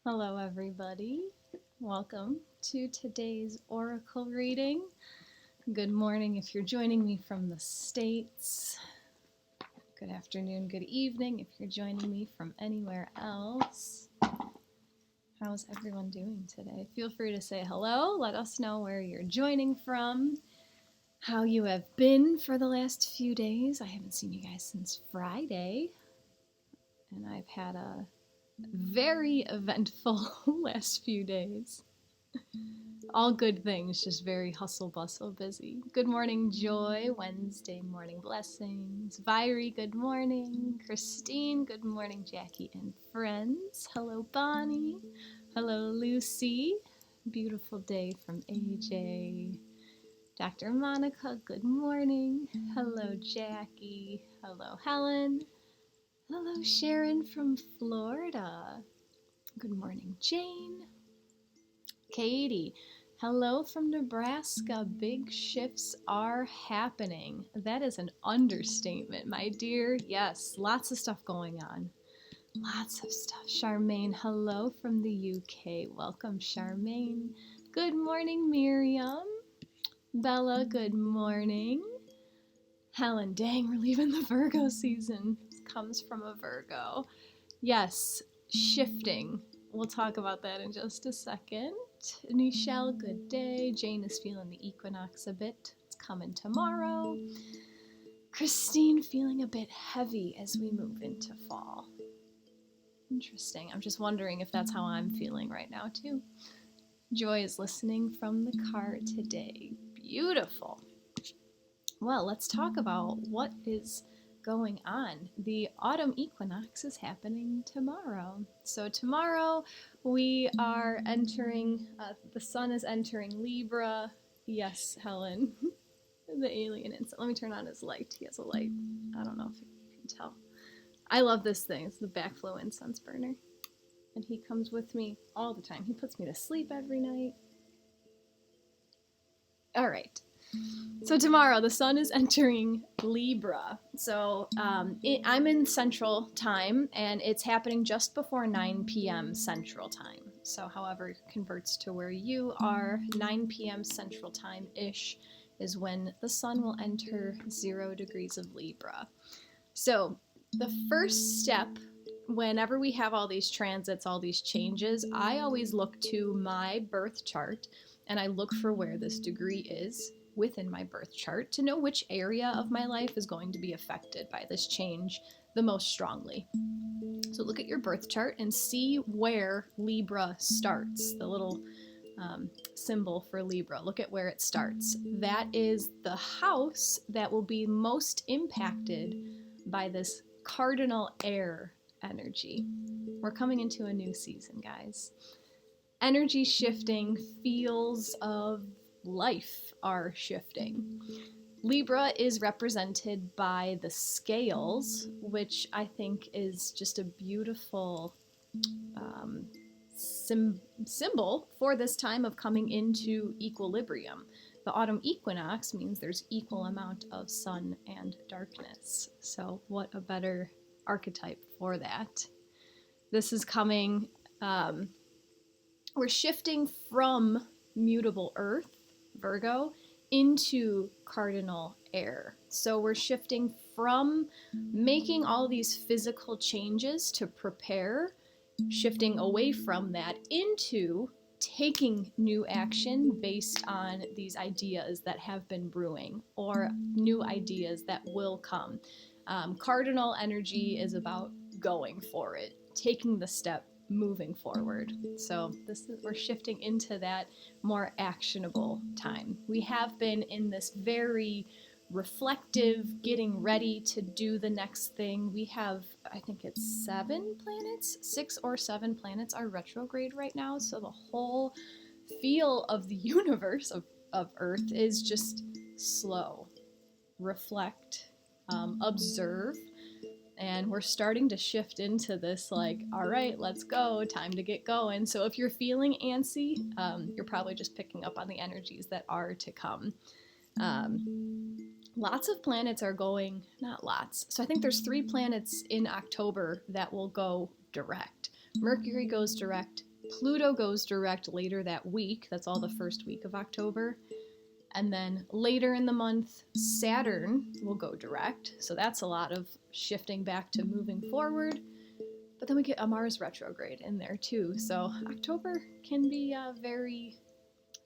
Hello, everybody. Welcome to today's Oracle reading. Good morning if you're joining me from the States. Good afternoon, good evening if you're joining me from anywhere else. How's everyone doing today? Feel free to say hello. Let us know where you're joining from, how you have been for the last few days. I haven't seen you guys since Friday, and I've had a very eventful last few days. All good things, just very hustle bustle busy. Good morning, Joy. Wednesday morning blessings. Viry, good morning. Christine, good morning, Jackie and friends. Hello, Bonnie. Hello, Lucy. Beautiful day from AJ. Dr. Monica, good morning. Hello, Jackie. Hello, Helen. Hello, Sharon from Florida. Good morning, Jane. Katie, hello from Nebraska. Big shifts are happening. That is an understatement, my dear. Yes, lots of stuff going on. Lots of stuff. Charmaine, hello from the UK. Welcome, Charmaine. Good morning, Miriam. Bella, good morning. Helen, dang, we're leaving the Virgo season. Comes from a Virgo. Yes, shifting. We'll talk about that in just a second. Nichelle, good day. Jane is feeling the equinox a bit. It's coming tomorrow. Christine feeling a bit heavy as we move into fall. Interesting. I'm just wondering if that's how I'm feeling right now too. Joy is listening from the car today. Beautiful. Well, let's talk about what is going on. The autumn equinox is happening tomorrow. So tomorrow we are entering, the sun is entering Libra. Yes, Helen, the alien insect. Let me turn on his light. He has a light. I don't know if you can tell. I love this thing. It's the backflow incense burner. And he comes with me all the time. He puts me to sleep every night. All right. So tomorrow, the sun is entering Libra. So I'm in Central Time, and it's happening just before 9 p.m. Central Time. So however it converts to where you are, 9 p.m. Central Time-ish is when the sun will enter 0 degrees of Libra. So the first step, whenever we have all these transits, all these changes, I always look to my birth chart, and I look for where this degree is within my birth chart to know which area of my life is going to be affected by this change the most strongly. So look at your birth chart and see where Libra starts, the little symbol for Libra. Look at where it starts. That is the house that will be most impacted by this cardinal air energy. We're coming into a new season, guys. Energy shifting, feels of life are shifting. Libra is represented by the scales, which I think is just a beautiful symbol for this time of coming into equilibrium. The autumn equinox means there's equal amount of sun and darkness. So what a better archetype for that. This is coming, we're shifting from mutable earth, Virgo, into cardinal air. So we're shifting from making all these physical changes to prepare, shifting away from that into taking new action based on these ideas that have been brewing or new ideas that will come. Cardinal energy is about going for it, taking the step, moving forward. So we're shifting into that more actionable time. We have been in this very reflective, getting ready to do the next thing. We have, I think it's 7 planets, 6 or 7 planets are retrograde right now. So the whole feel of the universe of Earth is just slow, reflect, observe. And we're starting to shift into this, like, all right, let's go, time to get going. So if you're feeling antsy, you're probably just picking up on the energies that are to come. Lots of planets are going, not lots. So I think there's 3 planets in October that will go direct. Mercury goes direct, Pluto goes direct later that week. That's all the first week of October. And then later in the month, Saturn will go direct. So that's a lot of shifting back to moving forward. But then we get a Mars retrograde in there too. So October can be a very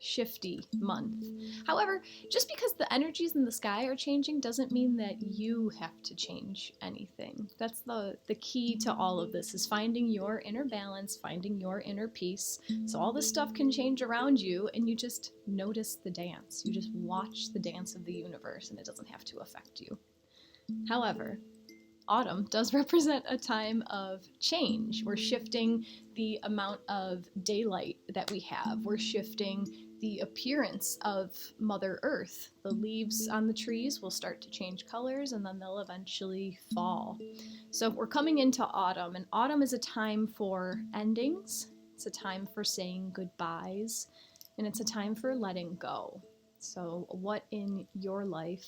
shifty month. However, just because the energies in the sky are changing doesn't mean that you have to change anything. That's the key to all of this, is finding your inner balance, finding your inner peace. So all this stuff can change around you, and you just notice the dance. You just watch the dance of the universe, and it doesn't have to affect you. However, autumn does represent a time of change. We're shifting the amount of daylight that we have. We're shifting the appearance of Mother Earth. The leaves on the trees will start to change colors, and then they'll eventually fall. So we're coming into autumn, and autumn is a time for endings. It's a time for saying goodbyes, and it's a time for letting go. So what in your life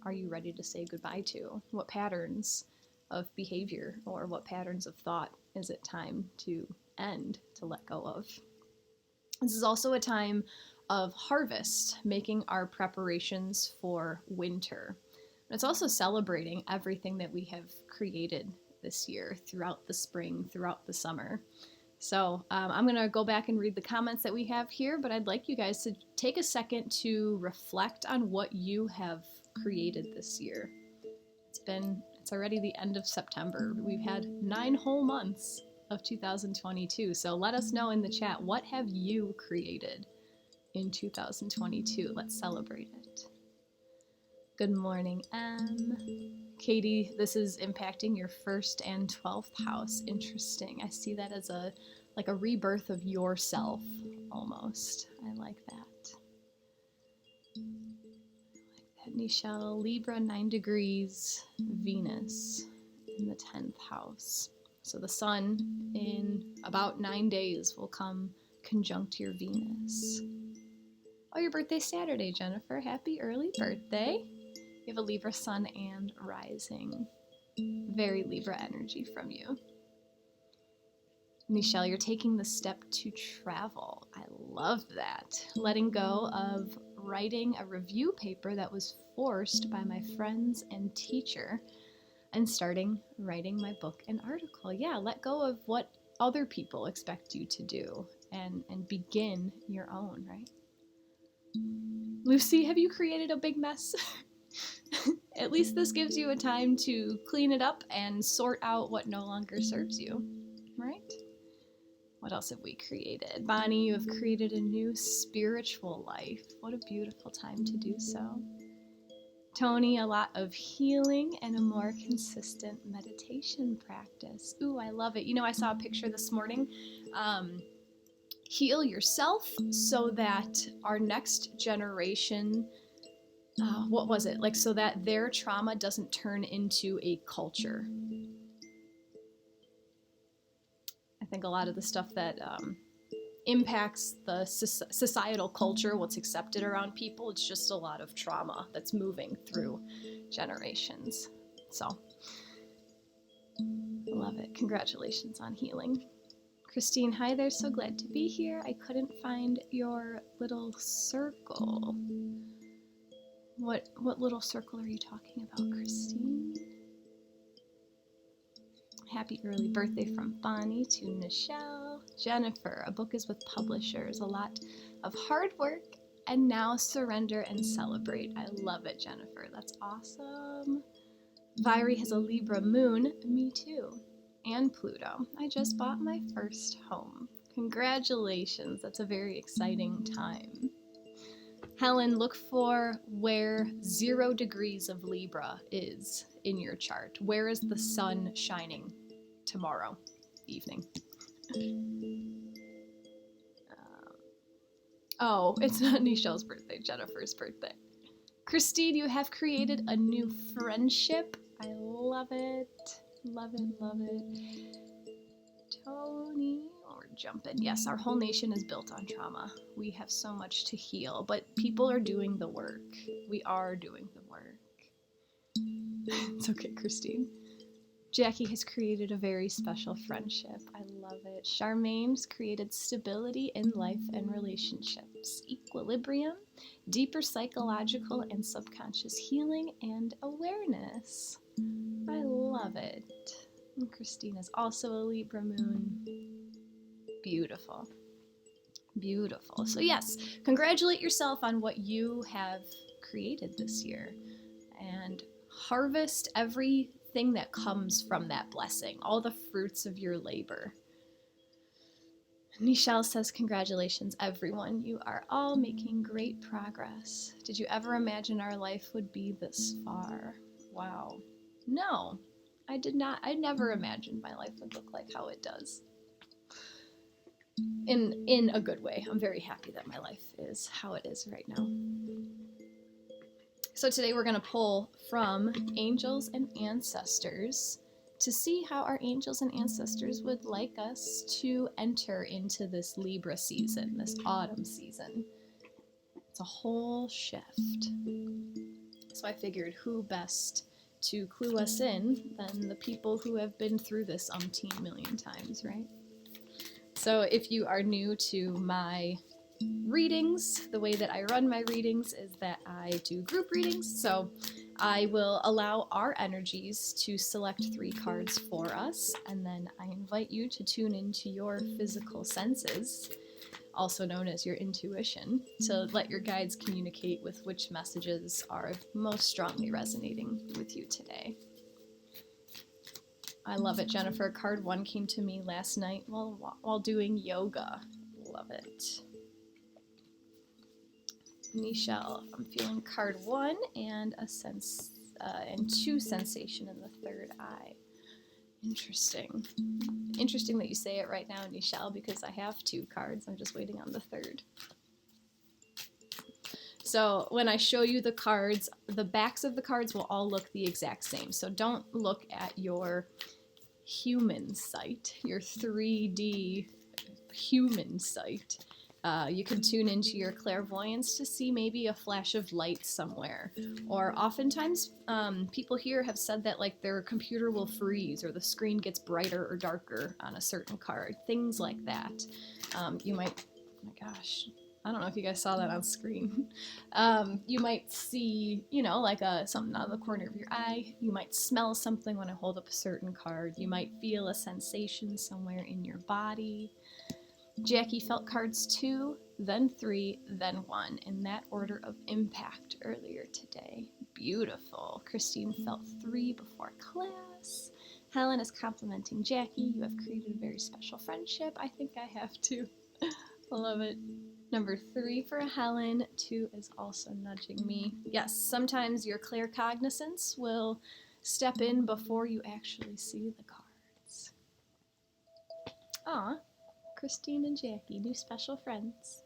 are you ready to say goodbye to? What patterns of behavior or what patterns of thought is it time to end, to let go of? This is also a time of harvest, making our preparations for winter. And it's also celebrating everything that we have created this year, throughout the spring, throughout the summer. So I'm going to go back and read the comments that we have here, but I'd like you guys to take a second to reflect on what you have created this year. It's already the end of September. We've had 9 whole months of 2022. So let us know in the chat, what have you created in 2022? Let's celebrate it. Good morning, M. Katie, this is impacting your 1st and 12th house. Interesting. I see that as a rebirth of yourself, almost. I like that. Nichelle, Libra, 9 degrees, Venus in the 10th house. So the sun in about 9 days will come conjunct your Venus. Oh, your birthday's Saturday, Jennifer. Happy early birthday. You have a Libra sun and rising. Very Libra energy from you. Nichelle, you're taking the step to travel. I love that. Letting go of writing a review paper that was forced by my friends and teacher, and starting writing my book and article. Yeah, let go of what other people expect you to do and begin your own, right? Lucy, have you created a big mess? At least this gives you a time to clean it up and sort out what no longer serves you, right? What else have we created? Bonnie, you have created a new spiritual life. What a beautiful time to do so. Tony, a lot of healing and a more consistent meditation practice. Ooh, I love it. You know, I saw a picture this morning. Heal yourself so that our next generation, so that their trauma doesn't turn into a culture. I think a lot of the stuff that impacts the societal culture, what's accepted around people, it's just a lot of trauma that's moving through generations. So, love it. Congratulations on healing. Christine, hi there. So glad to be here. I couldn't find your little circle. What little circle are you talking about, Christine? Happy early birthday from Bonnie to Nichelle. Jennifer, a book is with publishers. A lot of hard work, and now surrender and celebrate. I love it, Jennifer. That's awesome. Vyri has a Libra moon. Me too. And Pluto. I just bought my first home. Congratulations. That's a very exciting time. Helen, look for where 0 degrees of Libra is in your chart. Where is the sun shining tomorrow evening? Oh, it's not Nichelle's birthday, Jennifer's birthday. Christine, you have created a new friendship. I love it. Love it, love it. Tony, we're jumping. Yes, our whole nation is built on trauma. We have so much to heal, but people are doing the work. We are doing the work. It's okay, Christine. Jacqui has created a very special friendship. I love it. Charmaine's created stability in life and relationships, equilibrium, deeper psychological and subconscious healing, and awareness. I love it. And Christina's also a Libra moon. Beautiful. Beautiful. So yes, congratulate yourself on what you have created this year and harvest everything that comes from that blessing, all the fruits of your labor. Nichelle says, congratulations, everyone. You are all making great progress. Did you ever imagine our life would be this far? Wow. No, I did not. I never imagined my life would look like how it does. In a good way. I'm very happy that my life is how it is right now. So today we're going to pull from angels and ancestors to see how our angels and ancestors would like us to enter into this Libra season, this autumn season. It's a whole shift. So I figured who best to clue us in than the people who have been through this umpteen million times, right? So if you are new to my readings, the way that I run my readings is that I do group readings. So I will allow our energies to select 3 cards for us, and then I invite you to tune into your physical senses, also known as your intuition, to let your guides communicate with which messages are most strongly resonating with you today. I love it, Jennifer. Card 1 came to me last night while doing yoga. Love it. Nichelle, I'm feeling card 1 and a sense and 2 sensation in the third eye. Interesting. Interesting that you say it right now, Nichelle, because I have 2 cards. I'm just waiting on the third. So when I show you the cards, the backs of the cards will all look the exact same. So don't look at your human sight, your 3D human sight. You can tune into your clairvoyance to see maybe a flash of light somewhere. Or oftentimes people here have said that like their computer will freeze or the screen gets brighter or darker on a certain card. Things like that. You might, oh my gosh, I don't know if you guys saw that on screen. You might see, you know, like something out of the corner of your eye. You might smell something when I hold up a certain card. You might feel a sensation somewhere in your body. Jacqui felt cards 2, then 3, then 1, in that order of impact earlier today. Beautiful. Christine felt 3 before class. Helen is complimenting Jacqui. You have created a very special friendship. I think I have too. I love it. Number 3 for Helen. 2 is also nudging me. Yes, sometimes your claircognizance will step in before you actually see the cards. Aw. Christine and Jacqui, new special friends.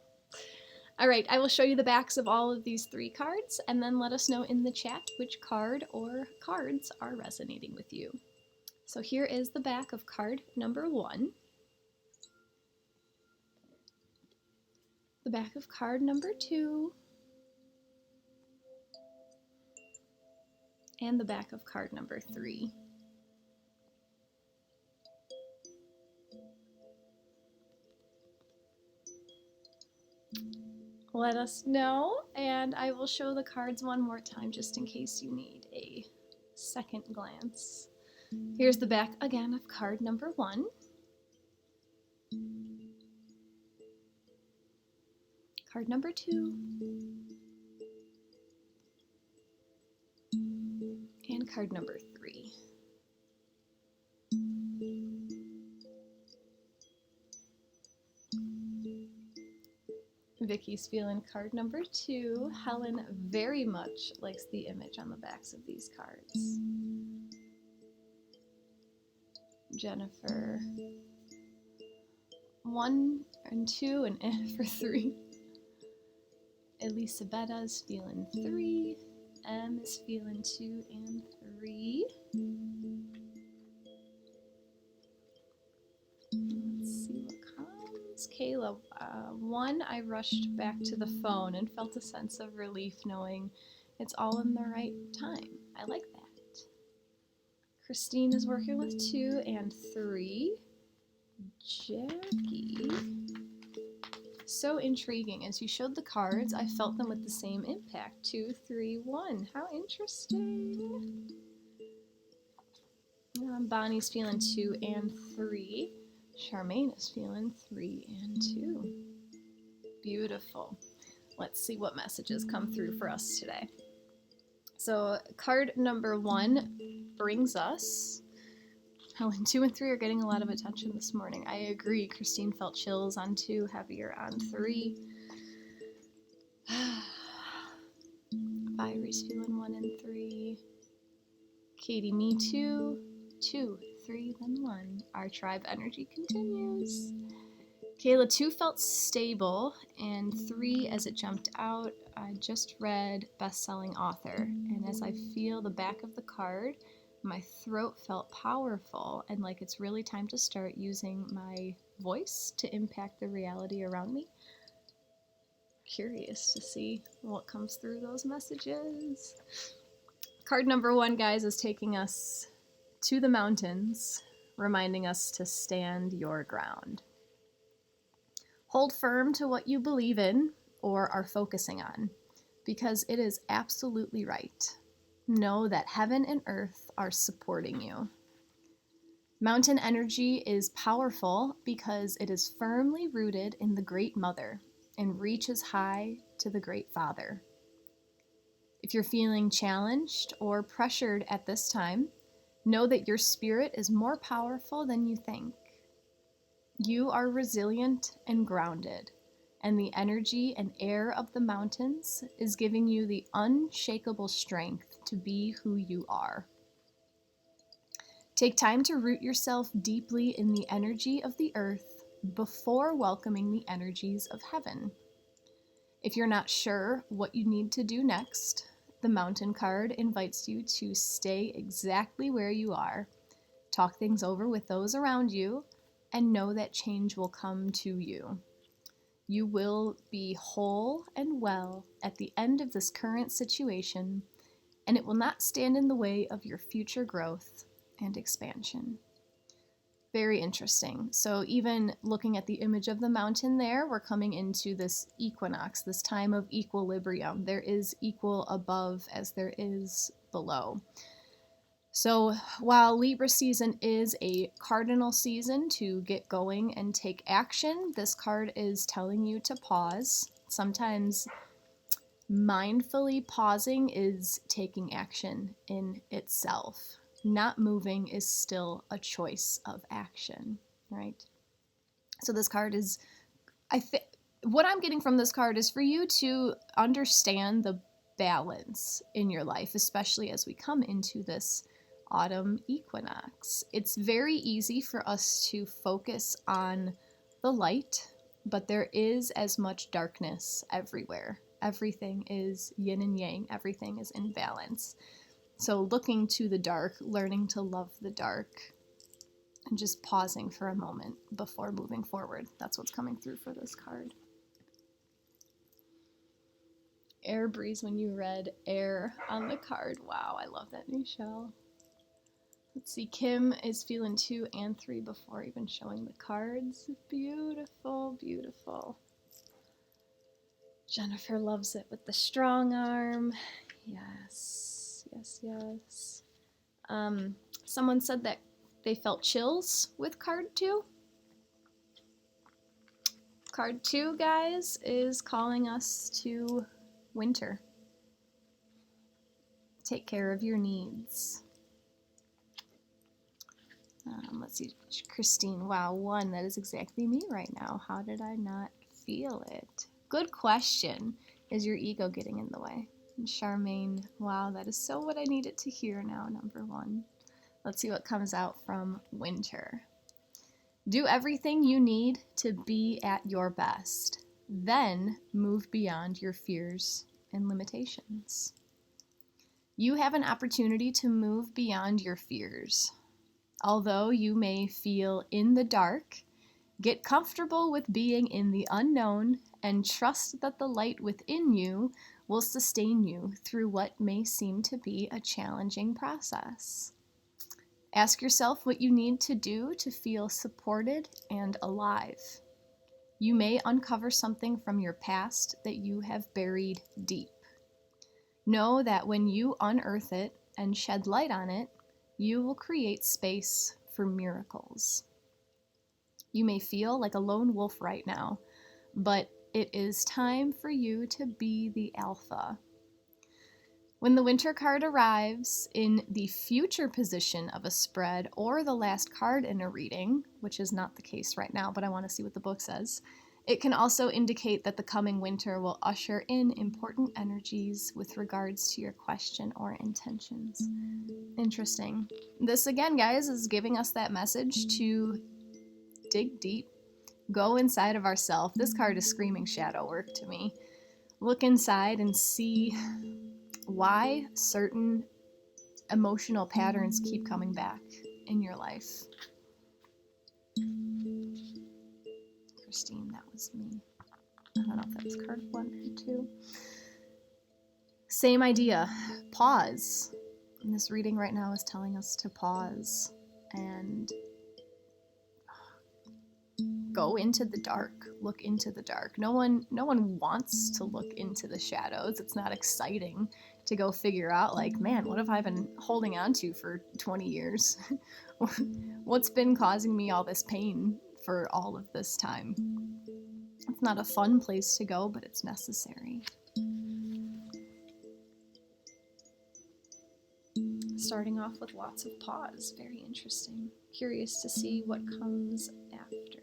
All right, I will show you the backs of all of these 3 cards, and then let us know in the chat which card or cards are resonating with you. So here is the back of card number 1, the back of card number 2, and the back of card number 3. Let us know, and I will show the cards one more time just in case you need a second glance. Here's the back again of card number 1. Card number 2. And card number 3. Vicky's feeling card number 2. Helen very much likes the image on the backs of these cards. Jennifer 1 and 2 and for 3. Elisabetta is feeling 3. M is feeling 2 and 3. Let's see what comes. Kayla, 1, I rushed back to the phone and felt a sense of relief knowing it's all in the right time. I like that. Christine is working with 2 and 3. Jacqui. So intriguing. As you showed the cards, I felt them with the same impact. 2, 3, 1. How interesting. Bonnie's feeling 2 and 3. Charmaine is feeling 3 and 2. Beautiful. Let's see what messages come through for us today. So card number 1 brings us... Oh, and 2 and 3 are getting a lot of attention this morning. I agree. Christine felt chills on 2, heavier on 3. Fiery's feeling 1 and 3. Katie, me too. 2, 3, then 1. Our tribe energy continues. Kayla, 2 felt stable, and 3, as it jumped out, I just read best-selling author. And as I feel the back of the card, my throat felt powerful and like it's really time to start using my voice to impact the reality around me. Curious to see what comes through those messages. Card number 1, guys, is taking us to the mountains, reminding us to stand your ground. Hold firm to what you believe in or are focusing on, because it is absolutely right. Know that heaven and earth are supporting you. Mountain energy is powerful because it is firmly rooted in the Great Mother and reaches high to the Great Father. If you're feeling challenged or pressured at this time, know that your spirit is more powerful than you think. You are resilient and grounded, and the energy and air of the mountains is giving you the unshakable strength to be who you are. Take time to root yourself deeply in the energy of the earth before welcoming the energies of heaven. If you're not sure what you need to do next, the mountain card invites you to stay exactly where you are, talk things over with those around you, and know that change will come to you. You will be whole and well at the end of this current situation, and it will not stand in the way of your future growth and expansion. Very interesting. So even looking at the image of the mountain there, we're coming into this equinox, this time of equilibrium. There is equal above as there is below. So while Libra season is a cardinal season to get going and take action, this card is telling you to pause. Sometimes mindfully pausing is taking action in itself. Not moving is still a choice of action, right? So this card is, what I'm getting from this card is for you to understand the balance in your life, especially as we come into this autumn equinox. It's very easy for us to focus on the light, but there is as much darkness everywhere. Everything is yin and yang. Everything is in balance. So looking to the dark, learning to love the dark, and just pausing for a moment before moving forward. That's what's coming through for this card. Air breeze when you read air on the card. Wow, I love that, Michelle. Let's see, Kim is feeling 2 and 3 before even showing the cards. Beautiful, beautiful. Jennifer loves it with the strong arm. Yes, yes, yes. Someone said that they felt chills with card 2. Card 2, guys, is calling us to winter. Take care of your needs. Let's see, Christine, wow, 1, that is exactly me right now. How did I not feel it? Good question. Is your ego getting in the way? And Charmaine, wow, that is so what I needed to hear now, number 1. Let's see what comes out from winter. Do everything you need to be at your best. Then move beyond your fears and limitations. You have an opportunity to move beyond your fears. Although you may feel in the dark, get comfortable with being in the unknown and trust that the light within you will sustain you through what may seem to be a challenging process. Ask yourself what you need to do to feel supported and alive. You may uncover something from your past that you have buried deep. Know that when you unearth it and shed light on it, you will create space for miracles. You may feel like a lone wolf right now, but it is time for you to be the alpha. When the winter card arrives in the future position of a spread or the last card in a reading, which is not the case right now, but I want to see what the book says, it can also indicate that the coming winter will usher in important energies with regards to your question or intentions. Interesting. This, again, guys, is giving us that message to dig deep, go inside of ourselves. This card is screaming shadow work to me. Look inside and see why certain emotional patterns keep coming back in your life. Christine, that was me. I don't know if that was card 1 or 2. Same idea. Pause. And this reading right now is telling us to pause and go into the dark. Look into the dark. No one wants to look into the shadows. It's not exciting to go figure out, like, man, what have I been holding on to for 20 years? What's been causing me all this pain for all of this time? It's not a fun place to go, but it's necessary. Starting off with lots of pause. Very interesting. Curious to see what comes after.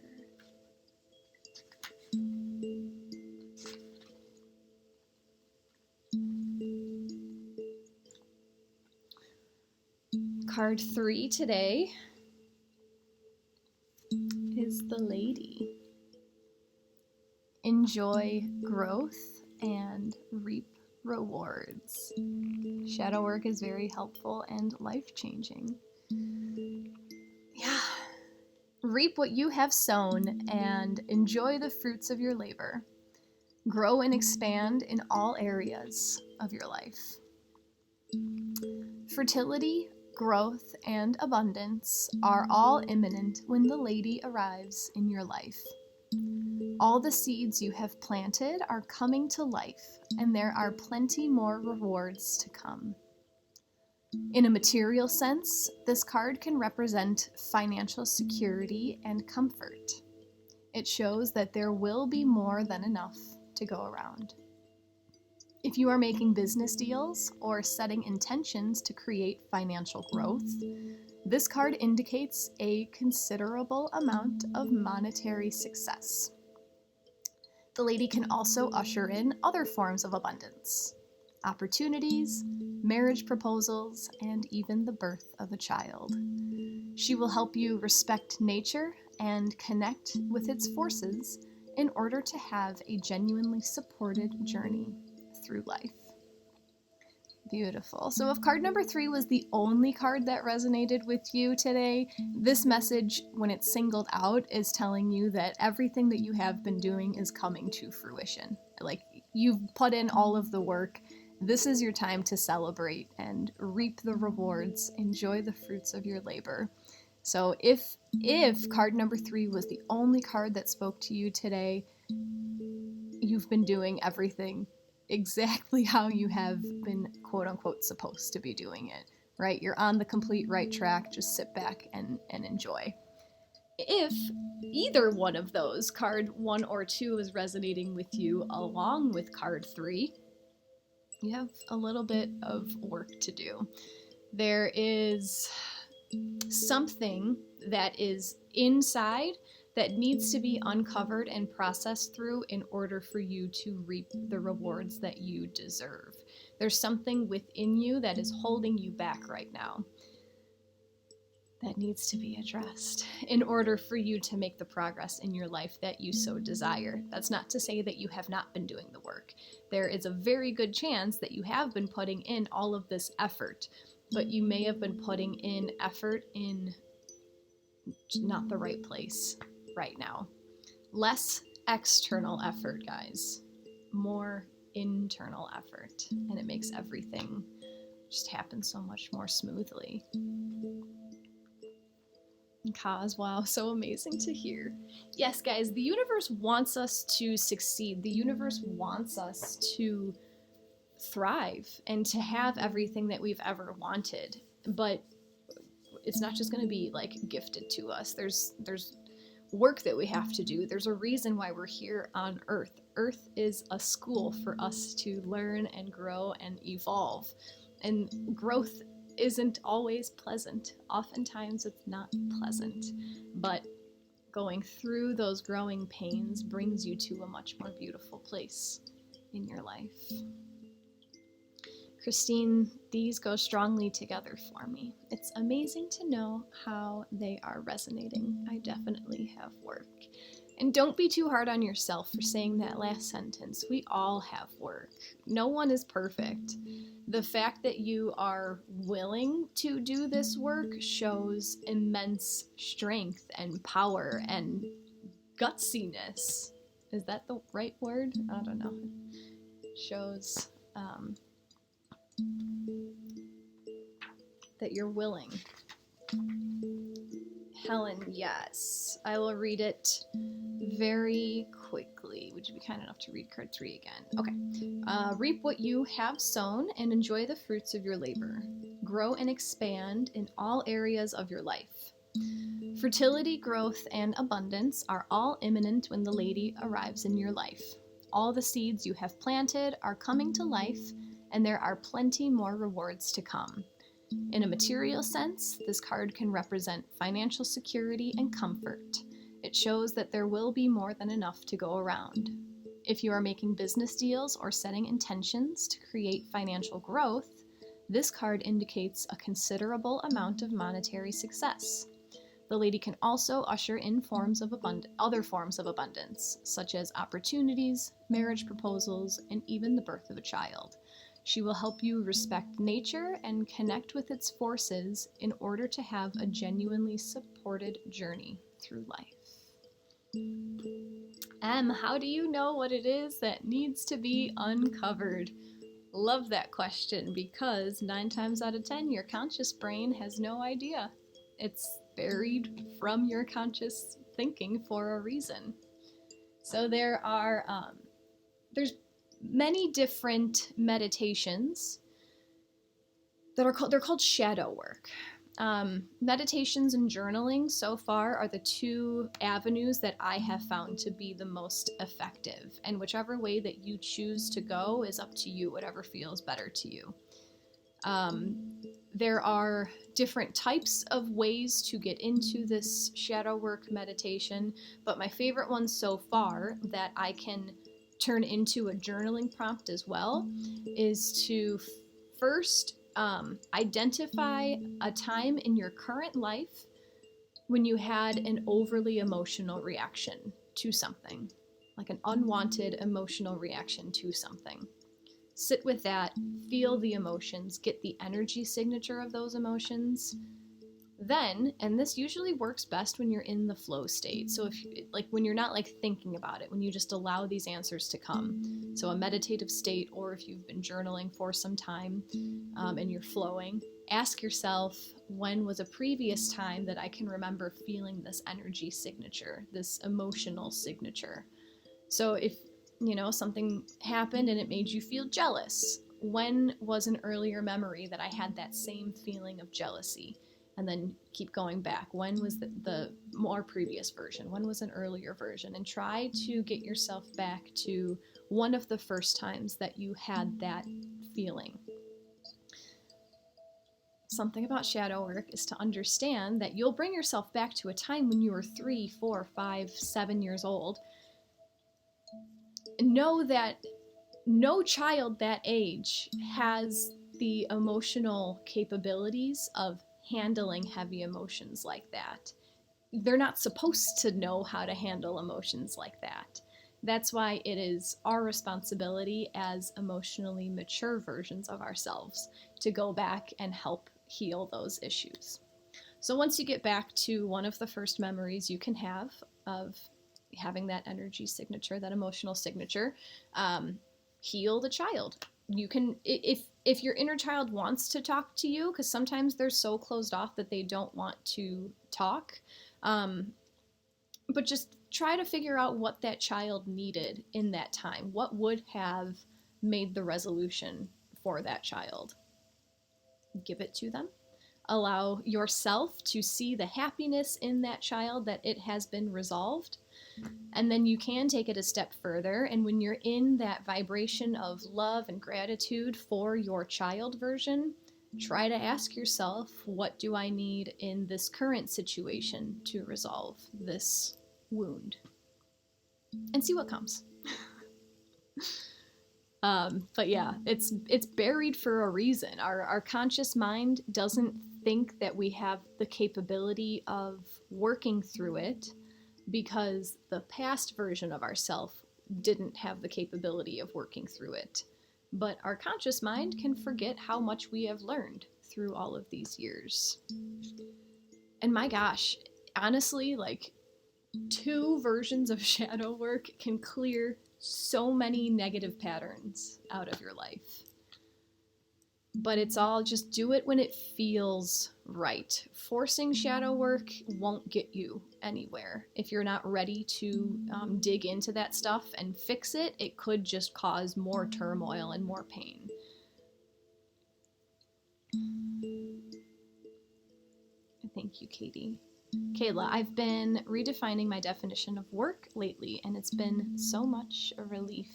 Card 3 today is the Lady. Enjoy growth and reap rewards. Shadow work is very helpful and life-changing. Yeah. Reap what you have sown and enjoy the fruits of your labor. Grow and expand in all areas of your life. Fertility, growth, and abundance are all imminent when the Lady arrives in your life. All the seeds you have planted are coming to life, and there are plenty more rewards to come. In a material sense, this card can represent financial security and comfort. It shows that there will be more than enough to go around. If you are making business deals or setting intentions to create financial growth, this card indicates a considerable amount of monetary success. The Lady can also usher in other forms of abundance, opportunities, marriage proposals, and even the birth of a child. She will help you respect nature and connect with its forces in order to have a genuinely supported journey through life. Beautiful. So if card number 3 was the only card that resonated with you today, this message, when it's singled out, is telling you that everything that you have been doing is coming to fruition. Like, you've put in all of the work. This is your time to celebrate and reap the rewards. Enjoy the fruits of your labor. So if card number 3 was the only card that spoke to you today, you've been doing everything exactly how you have been, quote unquote, supposed to be doing it, right? You're on the complete right track. Just sit back and enjoy. If either one of those, card 1 or 2, is resonating with you along with card 3, you have a little bit of work to do. There is something that is inside that needs to be uncovered and processed through in order for you to reap the rewards that you deserve. There's something within you that is holding you back right now that needs to be addressed in order for you to make the progress in your life that you so desire. That's not to say that you have not been doing the work. There is a very good chance that you have been putting in all of this effort, but you may have been putting in effort in not the right place right now. Less external effort, guys. More internal effort. And it makes everything just happen so much more smoothly. Kaz, wow, so amazing to hear. Yes, guys, the universe wants us to succeed. The universe wants us to thrive and to have everything that we've ever wanted. But it's not just going to be like gifted to us. There's work that we have to do. There's a reason why we're here on Earth. Earth is a school for us to learn and grow and evolve. And growth isn't always pleasant. Oftentimes it's not pleasant. But going through those growing pains brings you to a much more beautiful place in your life. Christine, these go strongly together for me. It's amazing to know how they are resonating. I definitely have work. And don't be too hard on yourself for saying that last sentence. We all have work. No one is perfect. The fact that you are willing to do this work shows immense strength and power and gutsiness. Is that the right word? I don't know. Shows that you're willing. Helen, yes. I will read it very quickly. Would you be kind enough to read card 3 again? Okay. Reap what you have sown and enjoy the fruits of your labor. Grow and expand in all areas of your life. Fertility, growth, and abundance are all imminent when the lady arrives in your life. All the seeds you have planted are coming to life, and there are plenty more rewards to come. In a material sense, this card can represent financial security and comfort. It shows that there will be more than enough to go around. If you are making business deals or setting intentions to create financial growth, this card indicates a considerable amount of monetary success. The lady can also usher in other forms of abundance, such as opportunities, marriage proposals, and even the birth of a child. She will help you respect nature and connect with its forces in order to have a genuinely supported journey through life. How do you know what it is that needs to be uncovered? Love that question, because 9 times out of 10, your conscious brain has no idea. It's buried from your conscious thinking for a reason. So there's many different meditations that they're called shadow work. Meditations and journaling so far are the 2 avenues that I have found to be the most effective. And whichever way that you choose to go is up to you, whatever feels better to you. There are different types of ways to get into this shadow work meditation, but my favorite one so far that I can turn into a journaling prompt as well is to first identify a time in your current life when you had an overly emotional reaction to something, like an unwanted emotional reaction to something. Sit with that, feel the emotions, get the energy signature of those emotions. Then, and this usually works best when you're in the flow state. So when you're not thinking about it, when you just allow these answers to come. So a meditative state, or if you've been journaling for some time and you're flowing, ask yourself, when was a previous time that I can remember feeling this energy signature, this emotional signature? So if something happened and it made you feel jealous, when was an earlier memory that I had that same feeling of jealousy? And then keep going back. When was the more previous version? When was an earlier version? And try to get yourself back to one of the first times that you had that feeling. Something about shadow work is to understand that you'll bring yourself back to a time when you were 3, 4, 5, 7 years old. Know that no child that age has the emotional capabilities of handling heavy emotions like that. They're not supposed to know how to handle emotions like that. That's why it is our responsibility as emotionally mature versions of ourselves to go back and help heal those issues. So once you get back to one of the first memories you can have of having that energy signature, that emotional signature, heal the child. you can, if your inner child wants to talk to you, because sometimes they're so closed off that they don't want to talk, but just try to figure out what that child needed in that time. What would have made the resolution for that child? Give it to them. Allow yourself to see the happiness in that child that it has been resolved. And then you can take it a step further. And when you're in that vibration of love and gratitude for your child version, try to ask yourself, what do I need in this current situation to resolve this wound? And see what comes. But yeah, it's buried for a reason. Our conscious mind doesn't think that we have the capability of working through it because the past version of ourself didn't have the capability of working through it. But our conscious mind can forget how much we have learned through all of these years. And my gosh, honestly, like 2 versions of shadow work can clear so many negative patterns out of your life. But it's all just do it when it feels right. Forcing shadow work won't get you anywhere. If you're not ready to dig into that stuff and fix it, it could just cause more turmoil and more pain. Thank you, Katie. Kayla, I've been redefining my definition of work lately, and it's been so much a relief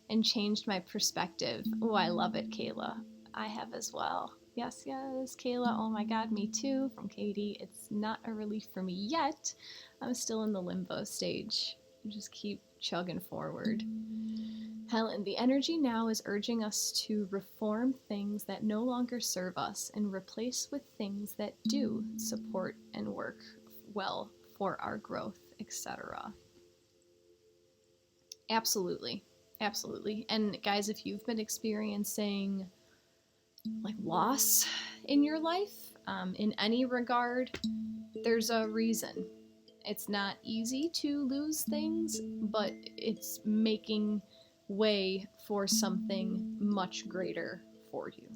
and changed my perspective. Oh, I love it, Kayla. I have as well. Yes, Kayla. Oh my God, me too. From Katie. It's not a relief for me yet. I'm still in the limbo stage. Just keep chugging forward. Helen, the energy now is urging us to reform things that no longer serve us and replace with things that do support and work well for our growth, etc. Absolutely. Absolutely. And guys, if you've been experiencing like loss in your life, in any regard, there's a reason. It's not easy to lose things, but it's making way for something much greater for you.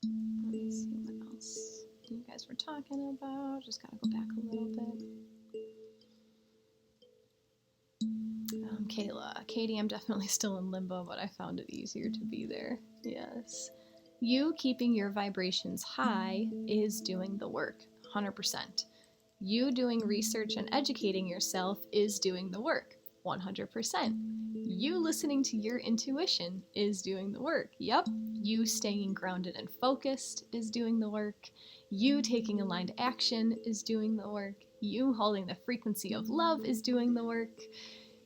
Let me see what else you guys were talking about. Just gotta go back a little bit. Kayla. Katie, I'm definitely still in limbo, but I found it easier to be there. Yes. You keeping your vibrations high is doing the work, 100%. You doing research and educating yourself is doing the work, 100%. You listening to your intuition is doing the work. Yep. You staying grounded and focused is doing the work. You taking aligned action is doing the work. You holding the frequency of love is doing the work.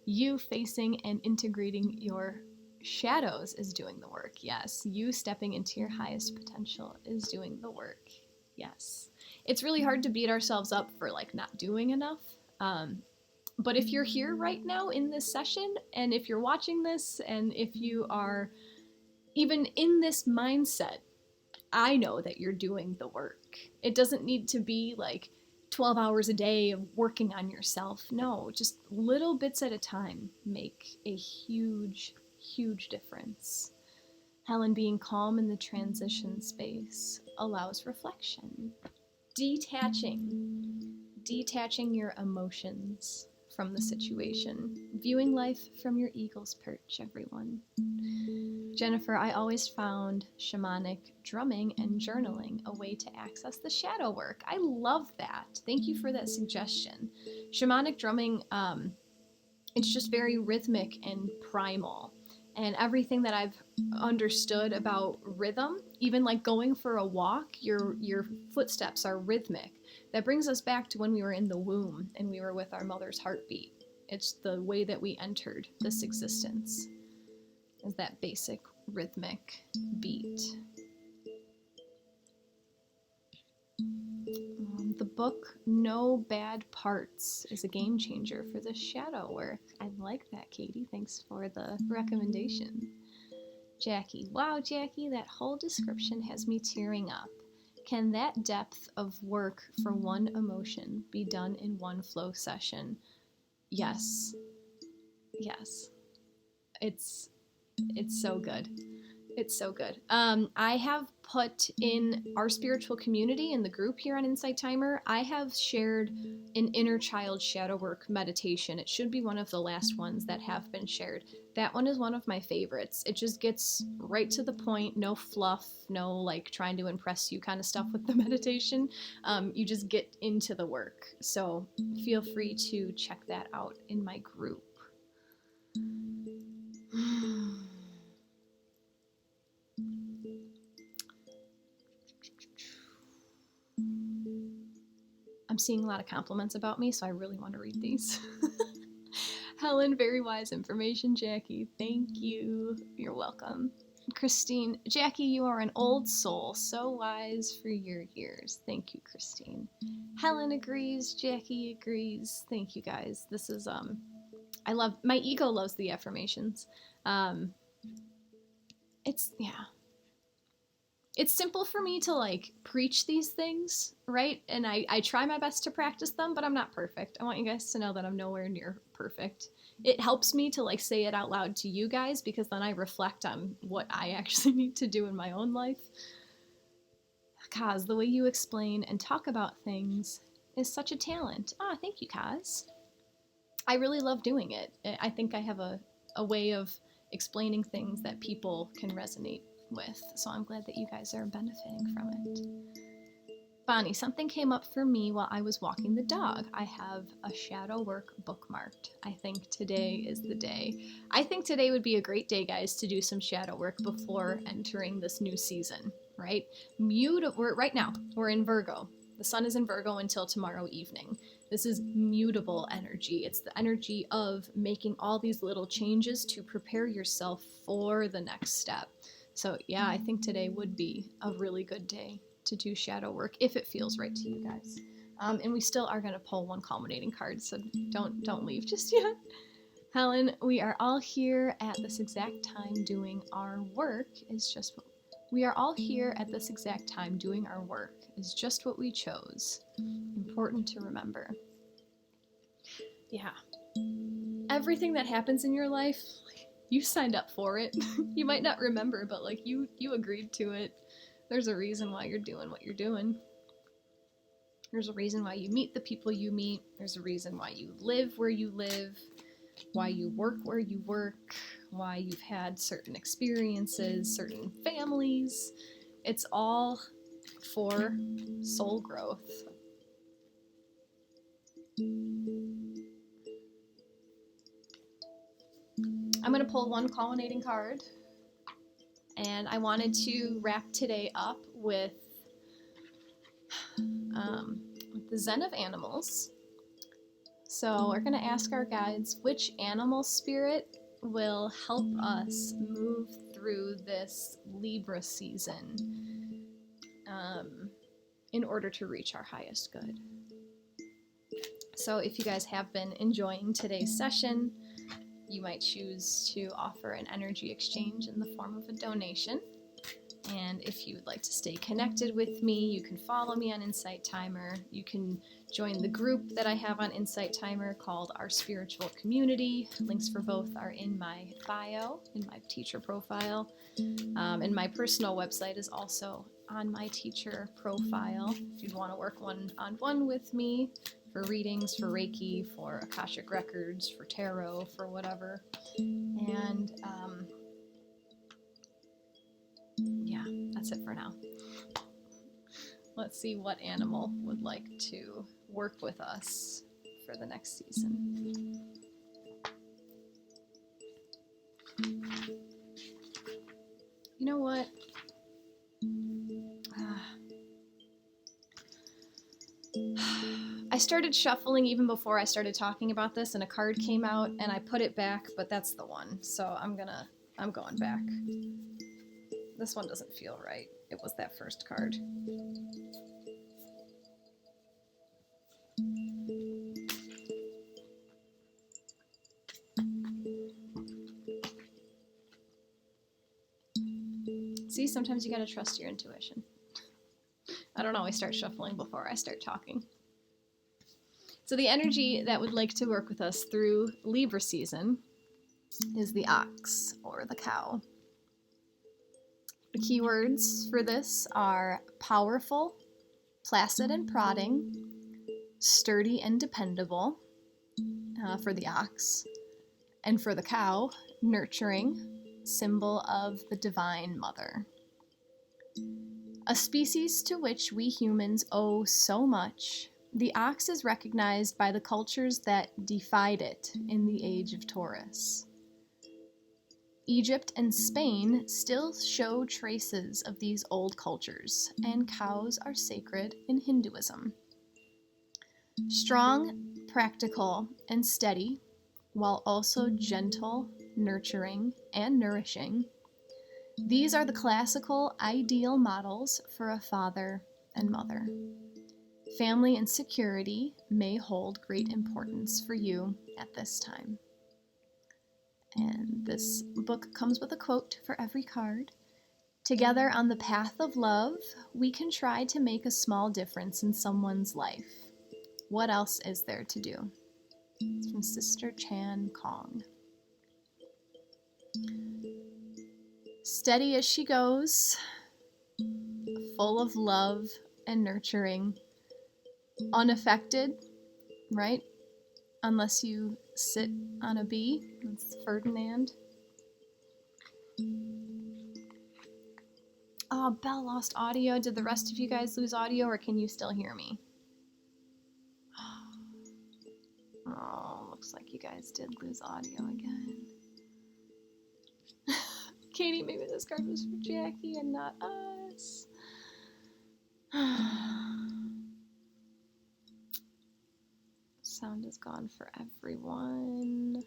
You facing and integrating your shadows is doing the work. Yes. You stepping into your highest potential is doing the work. Yes. It's really hard to beat ourselves up for like not doing enough. But if you're here right now in this session, and if you're watching this, and if you are even in this mindset, I know that you're doing the work. It doesn't need to be like 12 hours a day of working on yourself. No, just little bits at a time make a huge, huge difference. Helen, being calm in the transition space allows reflection. Detaching your emotions from the situation. Viewing life from your eagle's perch, everyone. Jennifer, I always found shamanic drumming and journaling a way to access the shadow work. I love that. Thank you for that suggestion. Shamanic drumming, it's just very rhythmic and primal. And everything that I've understood about rhythm, even like going for a walk, your footsteps are rhythmic. That brings us back to when we were in the womb and we were with our mother's heartbeat. It's the way that we entered this existence, is that basic rhythmic beat. The book No Bad Parts is a game changer for the shadow work. I like that, Katie. Thanks for the recommendation. Jackie. Wow, Jackie, that whole description has me tearing up. Can that depth of work for one emotion be done in one flow session? Yes. Yes. It's so good. It's so good. I have put in our spiritual community in the group here on Insight Timer, I have shared an inner child shadow work meditation. It should be one of the last ones that have been shared. That one is one of my favorites. It just gets right to the point, no fluff, no like trying to impress you kind of stuff with the meditation. You just get into the work. So feel free to check that out in my group. I'm seeing a lot of compliments about me, so I really want to read these. Helen, very wise information, Jackie. Thank you. You're welcome. Christine, Jackie, you are an old soul, so wise for your years. Thank you, Christine. Helen agrees, Jackie agrees. Thank you guys. This is I love, my ego loves the affirmations. It's simple for me to like preach these things, right? And I try my best to practice them, but I'm not perfect. I want you guys to know that I'm nowhere near perfect. It helps me to like say it out loud to you guys because then I reflect on what I actually need to do in my own life. Kaz, the way you explain and talk about things is such a talent. Ah, thank you, Kaz. I really love doing it. I think I have a way of explaining things that people can resonate with, so I'm glad that you guys are benefiting from it. Bonnie, something came up for me while I was walking the dog. I have a shadow work bookmarked. I think today is the day. I think today would be a great day, guys, to do some shadow work before entering this new season, right? Right now, we're in Virgo. The sun is in Virgo until tomorrow evening. This is mutable energy. It's the energy of making all these little changes to prepare yourself for the next step. So yeah, I think today would be a really good day to do shadow work if it feels right to you guys. And we still are going to pull one culminating card, so don't leave just yet. Helen, we are all here at this exact time doing our work. We are all here at this exact time doing our work is just what we chose. Important to remember. Yeah. Everything that happens in your life, you signed up for it. You might not remember, but like you agreed to it. There's a reason why you're doing what you're doing. There's a reason why you meet the people you meet. There's a reason why you live where you live, why you work where you work, why you've had certain experiences, certain families. It's all for soul growth. I'm going to pull one culminating card, and I wanted to wrap today up with the Zen of Animals. So we're going to ask our guides which animal spirit will help us move through this Libra season in order to reach our highest good. So if you guys have been enjoying today's session, you might choose to offer an energy exchange in the form of a donation. And if you would like to stay connected with me, you can follow me on Insight Timer. You can join the group that I have on Insight Timer called Our Spiritual Community. Links for both are in my bio, in my teacher profile. And my personal website is also on my teacher profile. If you'd want to work one-on-one with me for readings, for Reiki, for Akashic Records, for tarot, for whatever. And yeah, that's it for now. Let's see what animal would like to work with us for the next season. You know what? I started shuffling even before I started talking about this, and a card came out, and I put it back, but that's the one. So I'm going back. This one doesn't feel right. It was that first card. See, sometimes you gotta trust your intuition. I don't always start shuffling before I start talking. So the energy that would like to work with us through Libra season is the ox or the cow. The keywords for this are powerful, placid and prodding, sturdy and dependable for the ox, and for the cow, nurturing, symbol of the Divine Mother. A species to which we humans owe so much, the ox is recognized by the cultures that defied it in the age of Taurus. Egypt and Spain still show traces of these old cultures, and cows are sacred in Hinduism. Strong, practical, and steady, while also gentle, nurturing, and nourishing, these are the classical ideal models for a father and mother. Family and security may hold great importance for you at this time. And this book comes with a quote for every card. Together on the path of love, we can try to make a small difference in someone's life. What else is there to do? It's from Sister Chan Kong. Steady as she goes, full of love and nurturing, unaffected, right? Unless you sit on a bee. That's Ferdinand. Oh, Belle lost audio. Did the rest of you guys lose audio, or can you still hear me? Oh, looks like you guys did lose audio again. Katie, maybe this card was for Jacqui and not us. Sound is gone for everyone.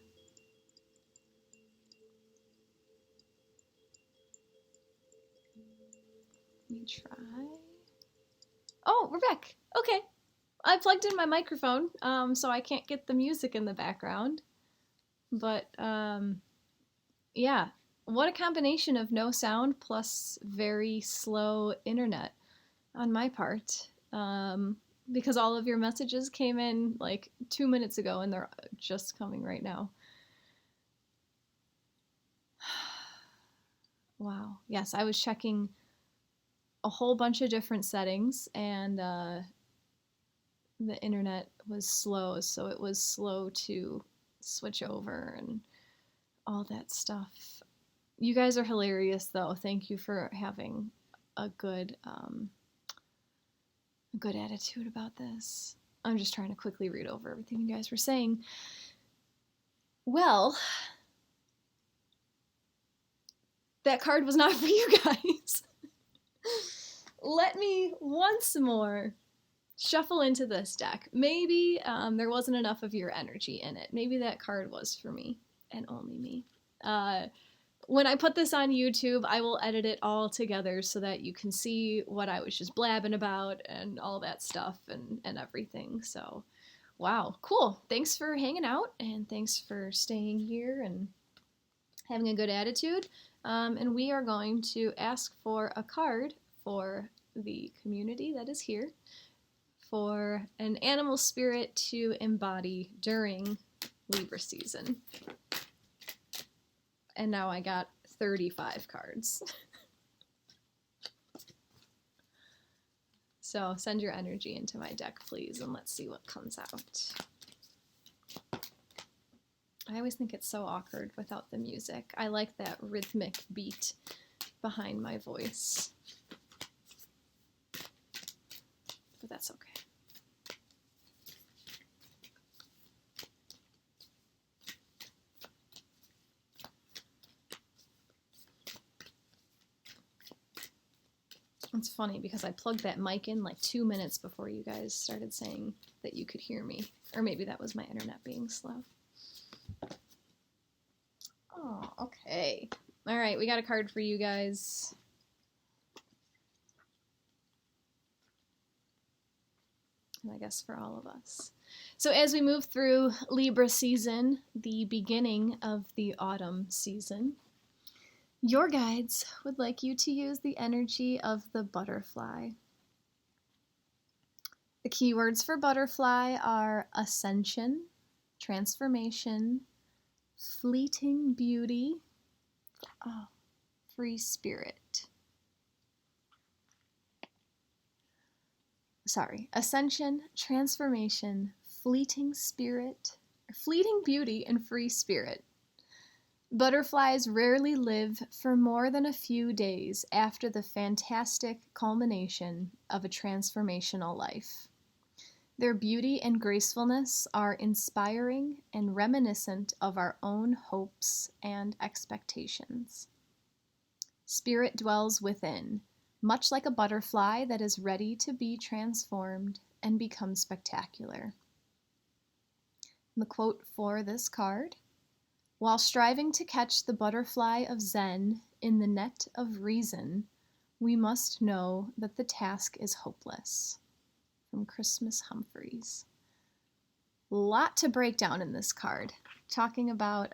Let me try. Oh, we're back. Okay. I plugged in my microphone, so I can't get the music in the background. But, yeah. What a combination of no sound plus very slow internet on my part. Because all of your messages came in like 2 minutes ago and they're just coming right now. Wow. Yes, I was checking a whole bunch of different settings and the internet was slow, so it was slow to switch over and all that stuff. You guys are hilarious, though. Thank you for having a good attitude about this. I'm just trying to quickly read over everything you guys were saying. Well, that card was not for you guys. Let me once more shuffle into this deck. Maybe there wasn't enough of your energy in it. Maybe that card was for me and only me. When I put this on YouTube, I will edit it all together so that you can see what I was just blabbing about and all that stuff and everything. So, wow, cool. Thanks for hanging out and thanks for staying here and having a good attitude. And we are going to ask for a card for the community that is here for an animal spirit to embody during Libra season. And now I got 35 cards. So send your energy into my deck, please, and let's see what comes out. I always think it's so awkward without the music. I like that rhythmic beat behind my voice. But that's okay. It's funny because I plugged that mic in like 2 minutes before you guys started saying that you could hear me. Or maybe that was my internet being slow. Oh, okay. All right, we got a card for you guys. And I guess for all of us. So as we move through Libra season, the beginning of the autumn season, your guides would like you to use the energy of the butterfly. The keywords for butterfly are ascension, transformation, fleeting beauty, free spirit. Ascension, transformation, fleeting spirit, fleeting beauty, and free spirit. Butterflies rarely live for more than a few days after the fantastic culmination of a transformational life. Their beauty and gracefulness are inspiring and reminiscent of our own hopes and expectations. Spirit dwells within, much like a butterfly that is ready to be transformed and become spectacular. The quote for this card: while striving to catch the butterfly of Zen in the net of reason, we must know that the task is hopeless. From Christmas Humphreys. A lot to break down in this card. Talking about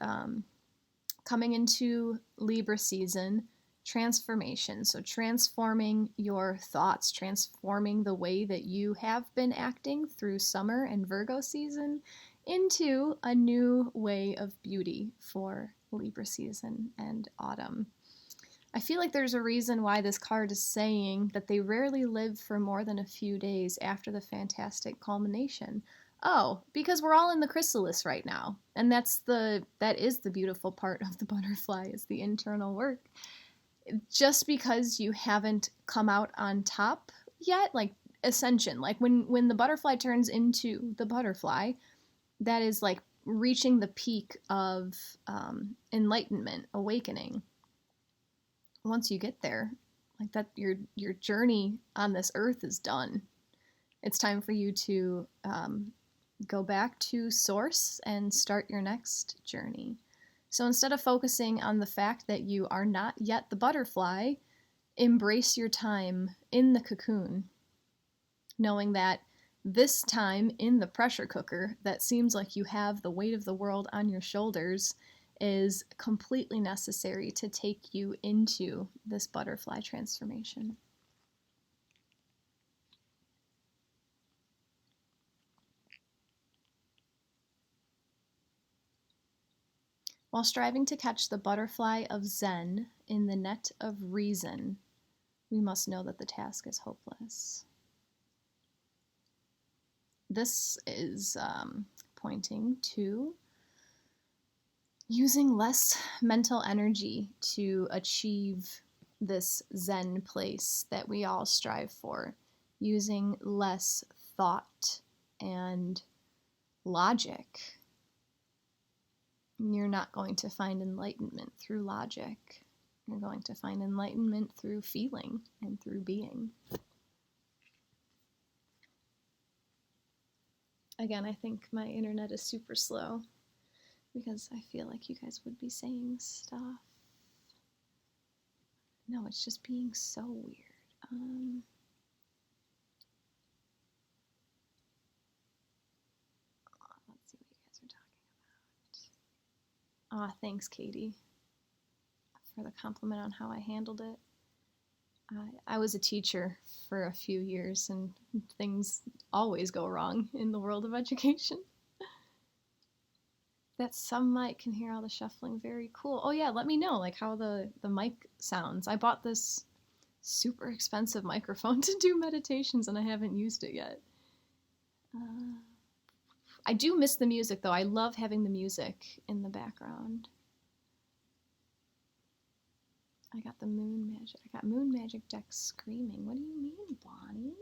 coming into Libra season, transformation. So transforming your thoughts, transforming the way that you have been acting through summer and Virgo season into a new way of beauty for Libra season and autumn. I feel like there's a reason why this card is saying that they rarely live for more than a few days after the fantastic culmination. Oh, because we're all in the chrysalis right now. And that is the beautiful part of the butterfly, is the internal work. Just because you haven't come out on top yet, like ascension, like when the butterfly turns into the butterfly, that is like reaching the peak of enlightenment, awakening. Once you get there, like that, your journey on this earth is done. It's time for you to go back to source and start your next journey. So instead of focusing on the fact that you are not yet the butterfly, embrace your time in the cocoon, knowing that this time in the pressure cooker that seems like you have the weight of the world on your shoulders is completely necessary to take you into this butterfly transformation. While striving to catch the butterfly of Zen in the net of reason, we must know that the task is hopeless. This is pointing to using less mental energy to achieve this Zen place that we all strive for, using less thought and logic. You're not going to find enlightenment through logic. You're going to find enlightenment through feeling and through being. Again, I think my internet is super slow because I feel like you guys would be saying stuff. No, it's just being so weird. Let's see what you guys are talking about. Thanks, Katie, for the compliment on how I handled it. I was a teacher for a few years, and things always go wrong in the world of education. That some mic can hear all the shuffling. Very cool. Oh yeah, let me know like how the mic sounds. I bought this super expensive microphone to do meditations, and I haven't used it yet. I do miss the music, though. I love having the music in the background. I got the moon magic. I got moon magic deck screaming. What do you mean, Bonnie?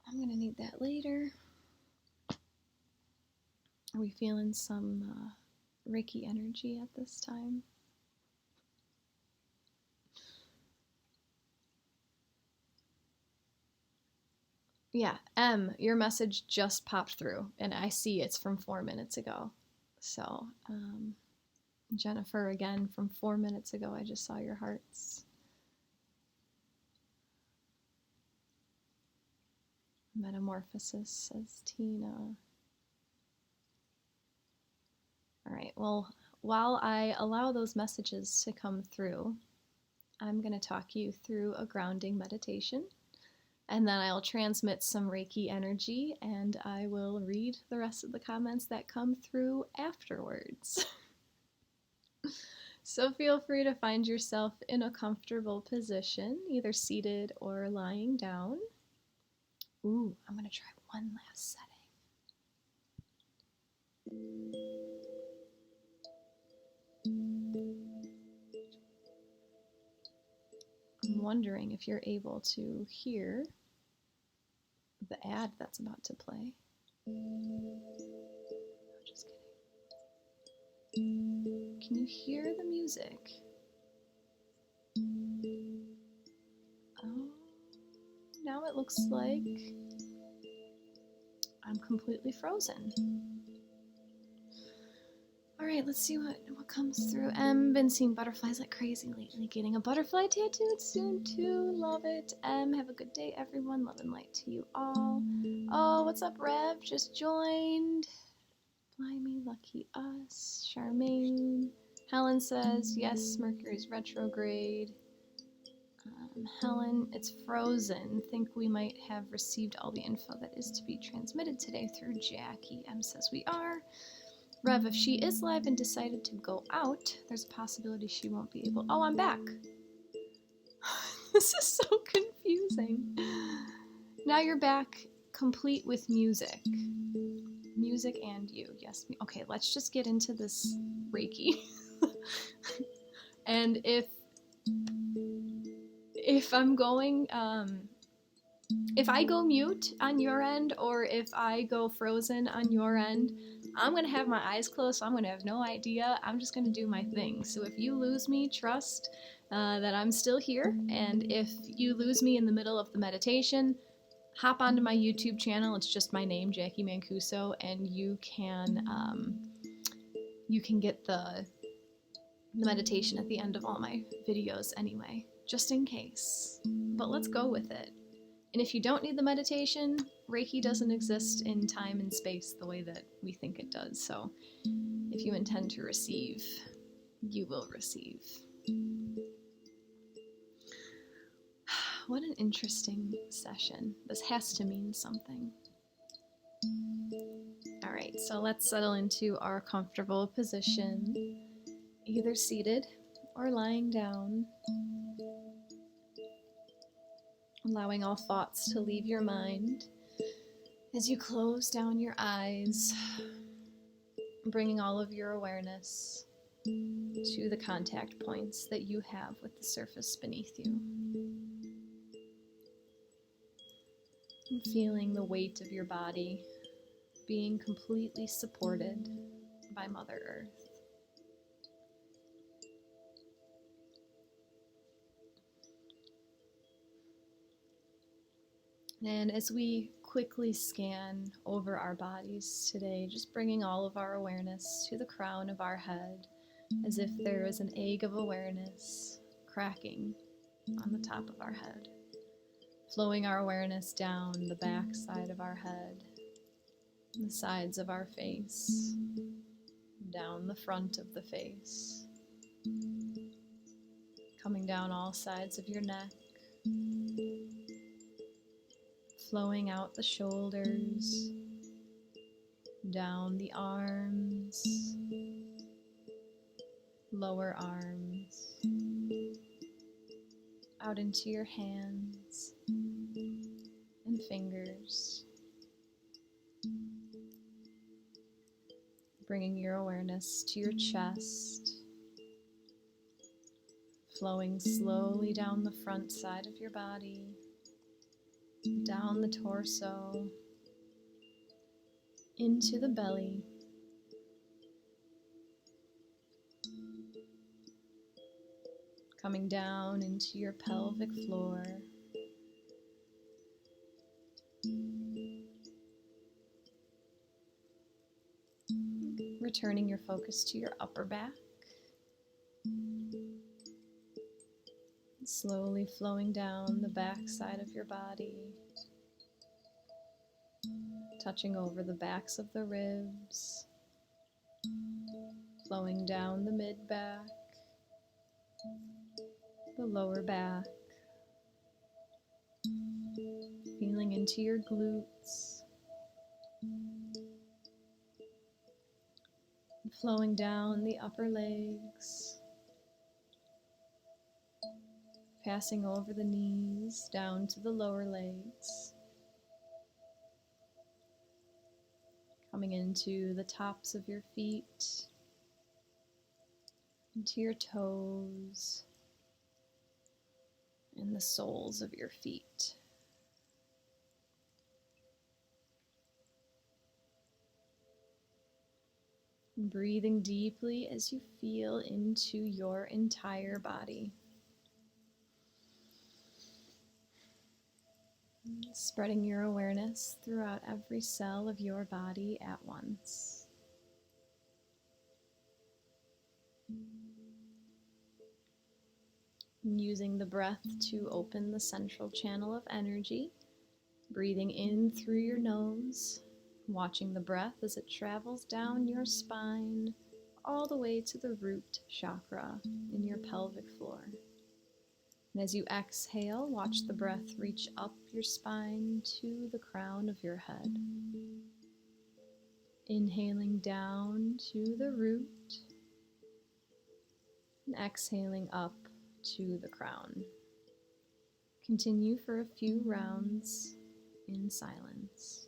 I'm gonna need that later. Are we feeling some Reiki energy at this time? Yeah, M, your message just popped through, and I see it's from 4 minutes ago. So, Jennifer, again, from 4 minutes ago, I just saw your hearts. Metamorphosis, says Tina. All right, well, while I allow those messages to come through, I'm going to talk you through a grounding meditation. And then I'll transmit some Reiki energy, and I will read the rest of the comments that come through afterwards. So feel free to find yourself in a comfortable position, either seated or lying down. Ooh, I'm going to try one last setting. I'm wondering if you're able to hear the ad that's about to play. No, just kidding. Can you hear the music? Oh, now it looks like I'm completely frozen. All right, let's see what comes through. Been seeing butterflies like crazy lately. Getting a butterfly tattooed soon too. Love it. Have a good day, everyone. Love and light to you all. Oh, what's up, Rev? Just joined. Blimey, lucky us. Charmaine. Helen says, yes, Mercury's retrograde. Helen, it's frozen. Think we might have received all the info that is to be transmitted today through Jacqui. M says we are. Rev, if she is live and decided to go out, there's a possibility she won't be able... Oh, I'm back. This is so confusing. Now you're back, complete with music. Music and you. Yes. Okay, let's just get into this Reiki. And if I'm going... if I go mute on your end, or if I go frozen on your end, I'm going to have my eyes closed, so I'm going to have no idea. I'm just going to do my thing. So if you lose me, trust that I'm still here. And if you lose me in the middle of the meditation, hop onto my YouTube channel. It's just my name, Jacqui Mancuso, and you can get the meditation at the end of all my videos anyway, just in case. But let's go with it. And if you don't need the meditation, Reiki doesn't exist in time and space the way that we think it does. So if you intend to receive, you will receive. What an interesting session. This has to mean something. All right, so let's settle into our comfortable position, either seated or lying down. Allowing all thoughts to leave your mind as you close down your eyes, bringing all of your awareness to the contact points that you have with the surface beneath you. And feeling the weight of your body being completely supported by Mother Earth. And as we quickly scan over our bodies today, just bringing all of our awareness to the crown of our head, as if there is an egg of awareness cracking on the top of our head, flowing our awareness down the back side of our head, the sides of our face, down the front of the face, coming down all sides of your neck, flowing out the shoulders, down the arms, lower arms, out into your hands and fingers, bringing your awareness to your chest, flowing slowly down the front side of your body, down the torso, into the belly, coming down into your pelvic floor, returning your focus to your upper back, slowly flowing down the back side of your body, touching over the backs of the ribs, flowing down the mid-back, the lower back, Feeling into your glutes, flowing down the upper legs, passing over the knees, down to the lower legs, coming into the tops of your feet, into your toes, and the soles of your feet. Breathing deeply as you feel into your entire body. Spreading your awareness throughout every cell of your body at once. Using the breath to open the central channel of energy, breathing in through your nose, watching the breath as it travels down your spine all the way to the root chakra in your pelvic floor. And as you exhale, watch the breath reach up your spine to the crown of your head. Inhaling down to the root and exhaling up to the crown. Continue for a few rounds in silence.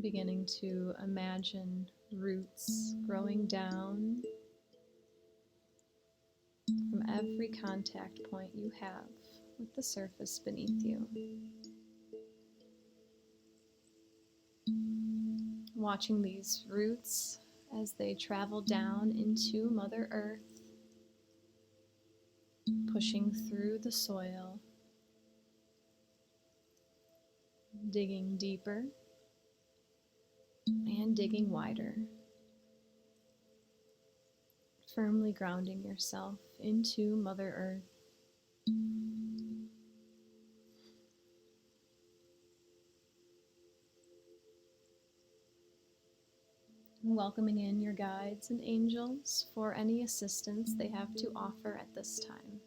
Beginning to imagine roots growing down from every contact point you have with the surface beneath you. Watching these roots as they travel down into Mother Earth, pushing through the soil, digging deeper and digging wider, firmly grounding yourself into Mother Earth. Welcoming in your guides and angels for any assistance they have to offer at this time.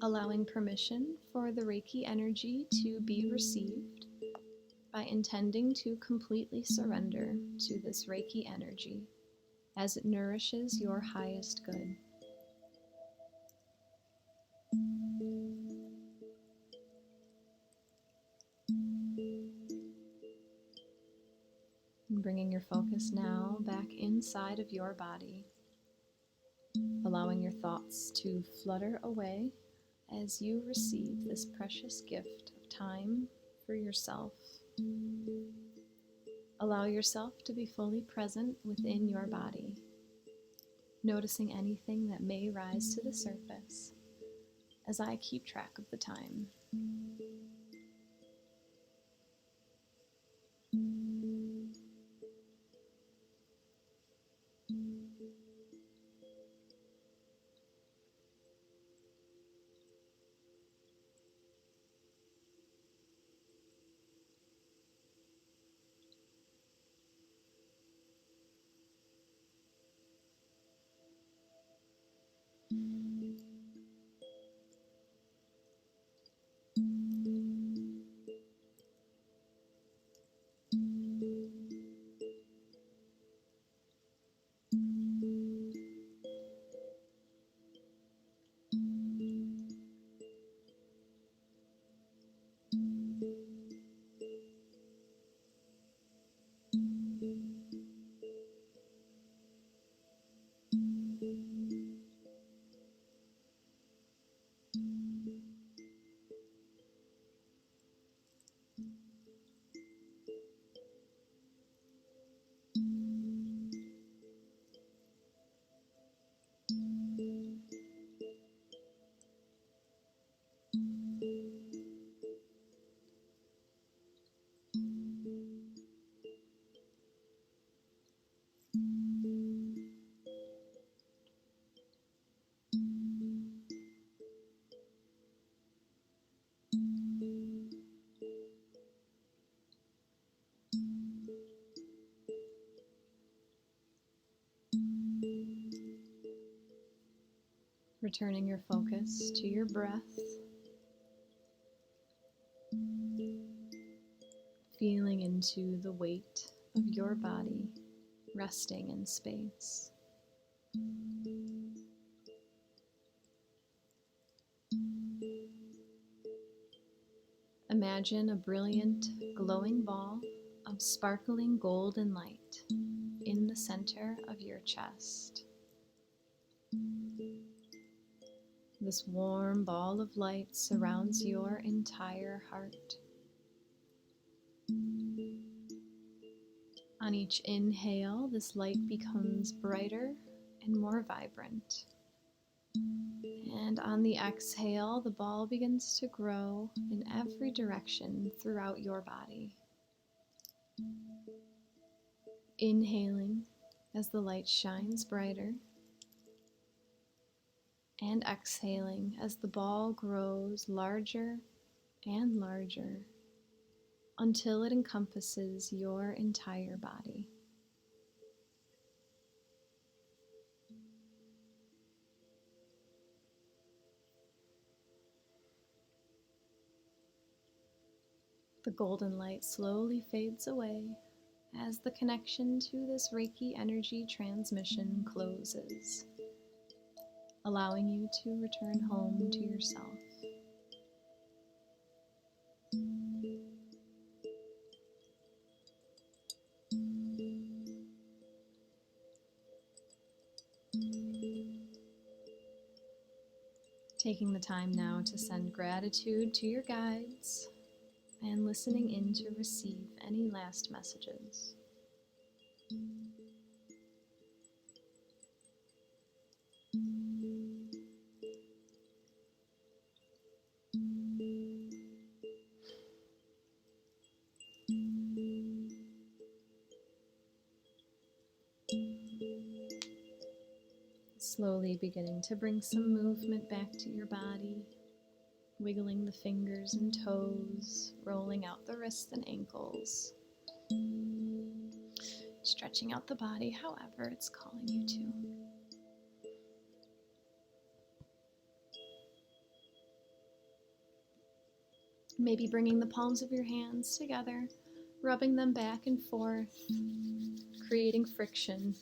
Allowing permission for the Reiki energy to be received by intending to completely surrender to this Reiki energy as it nourishes your highest good. And bringing your focus now back inside of your body, allowing your thoughts to flutter away as you receive this precious gift of time for yourself. Allow yourself to be fully present within your body, noticing anything that may rise to the surface as I keep track of the time. Returning your focus to your breath, feeling into the weight of your body resting in space. Imagine a brilliant, glowing ball of sparkling golden light in the center of your chest. This warm ball of light surrounds your entire heart. On each inhale, this light becomes brighter and more vibrant. And on the exhale, the ball begins to grow in every direction throughout your body. Inhaling as the light shines brighter, and exhaling as the ball grows larger and larger until it encompasses your entire body. The golden light slowly fades away as the connection to this Reiki energy transmission closes, allowing you to return home to yourself. Taking the time now to send gratitude to your guides and listening in to receive any last messages. Slowly beginning to bring some movement back to your body, wiggling the fingers and toes, rolling out the wrists and ankles, stretching out the body however it's calling you to. Maybe bringing the palms of your hands together, rubbing them back and forth, creating friction,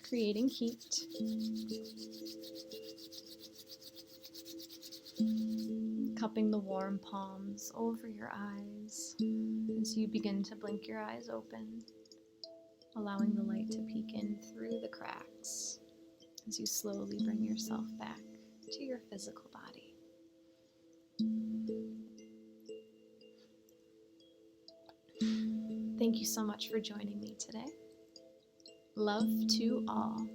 creating heat. Cupping the warm palms over your eyes as you begin to blink your eyes open, allowing the light to peek in through the cracks as you slowly bring yourself back to your physical body. Thank you so much for joining me today. Love to all.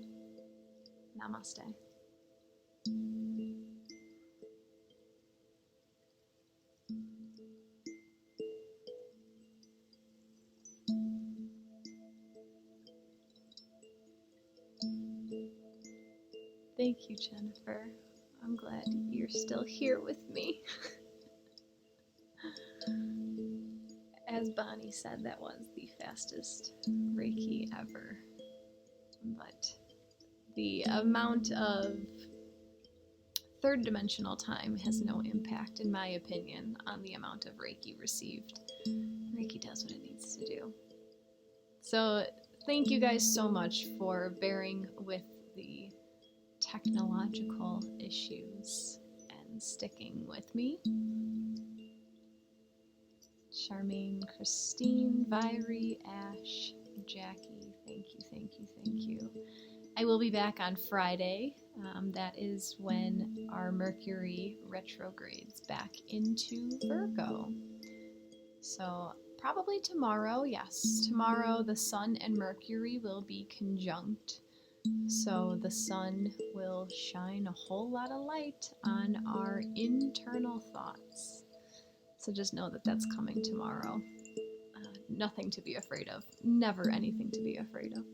Namaste. Thank you, Jennifer. I'm glad you're still here with me. As Bonnie said, that was the fastest Reiki ever. But the amount of third dimensional time has no impact, in my opinion, on the amount of Reiki received. Reiki does what it needs to do. So thank you guys so much for bearing with the technological issues and sticking with me. Charmaine, Christine, Viry, Ash, Jackie, thank you, thank you, thank you. I will be back on Friday. That is when our Mercury retrogrades back into Virgo. So probably tomorrow, yes. Tomorrow the Sun and Mercury will be conjunct. So the Sun will shine a whole lot of light on our internal thoughts. So just know that that's coming tomorrow. Nothing to be afraid of. Never anything to be afraid of.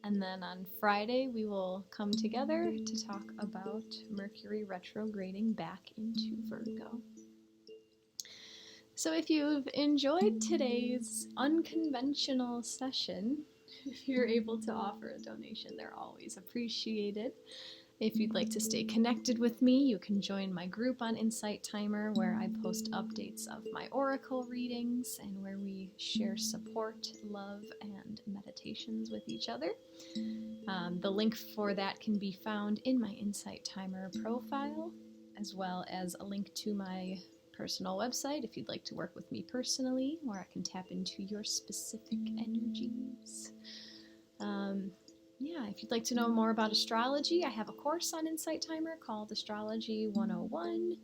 And then on Friday, we will come together to talk about Mercury retrograding back into Virgo. So if you've enjoyed today's unconventional session, if you're able to offer a donation, they're always appreciated. If you'd like to stay connected with me, you can join my group on Insight Timer, where I post updates of my oracle readings and where we share support, love, and meditations with each other. The link for that can be found in my Insight Timer profile, as well as a link to my personal website if you'd like to work with me personally, where I can tap into your specific energies. If you'd like to know more about astrology, I have a course on Insight Timer called Astrology 101,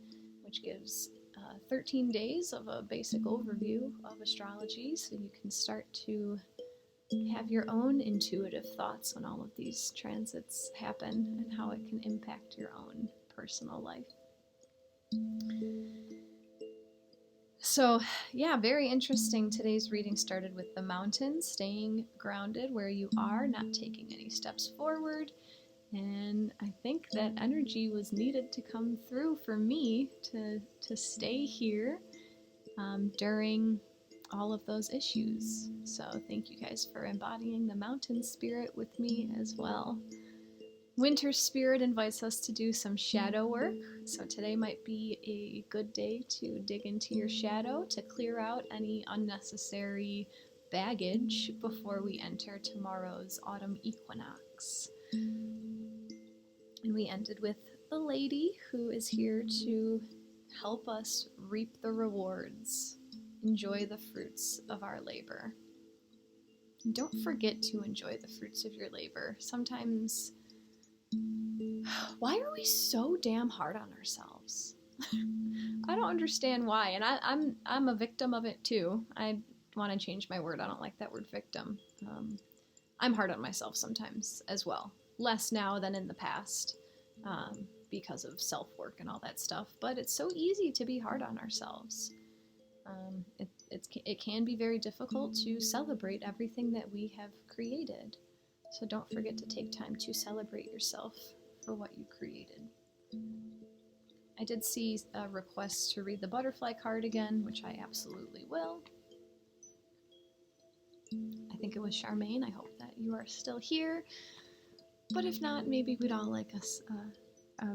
which gives 13 days of a basic overview of astrology, so you can start to have your own intuitive thoughts when all of these transits happen and how it can impact your own personal life. So, very interesting. Today's reading started with the mountains, staying grounded where you are, not taking any steps forward. And I think that energy was needed to come through for me to stay here during all of those issues. So thank you guys for embodying the mountain spirit with me as well. Winter spirit invites us to do some shadow work, so today might be a good day to dig into your shadow to clear out any unnecessary baggage before we enter tomorrow's autumn equinox. And we ended with the lady who is here to help us reap the rewards, enjoy the fruits of our labor. And don't forget to enjoy the fruits of your labor. Sometimes, why are we so damn hard on ourselves? I don't understand why, and I'm a victim of it too. I want to change my word. I don't like that word victim. I'm hard on myself sometimes as well. Less now than in the past because of self-work and all that stuff, but it's so easy to be hard on ourselves. It can be very difficult to celebrate everything that we have created. So don't forget to take time to celebrate yourself for what you created. I did see a request to read the butterfly card again, which I absolutely will. I think it was Charmaine. I hope that you are still here. But if not, maybe we'd all like a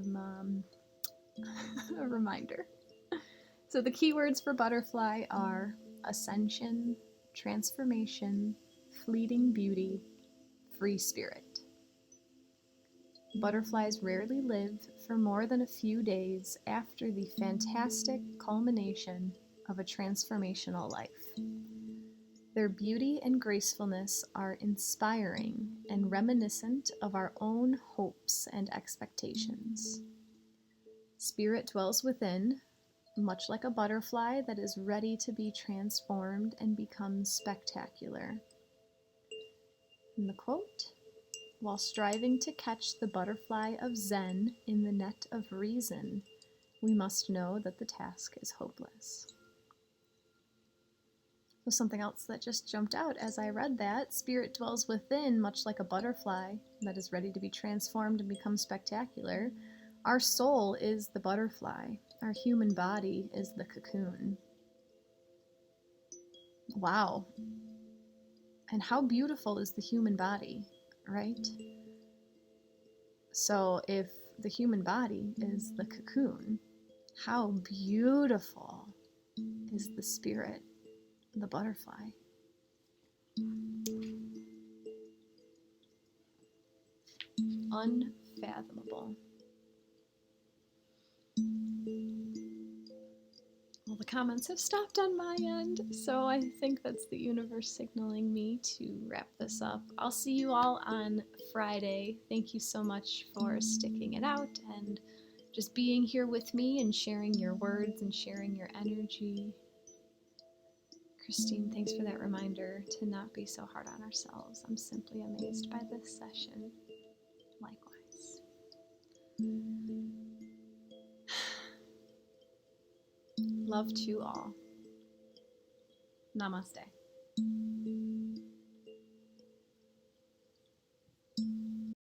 reminder. So the keywords for butterfly are ascension, transformation, fleeting beauty, free spirit. Butterflies rarely live for more than a few days after the fantastic culmination of a transformational life. Their beauty and gracefulness are inspiring and reminiscent of our own hopes and expectations. Spirit dwells within, much like a butterfly that is ready to be transformed and become spectacular. And the quote, "While striving to catch the butterfly of Zen in the net of reason, we must know that the task is hopeless." So something else that just jumped out as I read that, spirit dwells within, much like a butterfly that is ready to be transformed and become spectacular. Our soul is the butterfly. Our human body is the cocoon. Wow. And how beautiful is the human body, right? So if the human body is the cocoon, how beautiful is the spirit, the butterfly? Unfathomable. Well, the comments have stopped on my end, so I think that's the universe signaling me to wrap this up. I'll see you all on Friday. Thank you so much for sticking it out and just being here with me and sharing your words and sharing your energy. Christine, thanks for that reminder to not be so hard on ourselves. I'm simply amazed by this session. Likewise. Love to all. Namaste.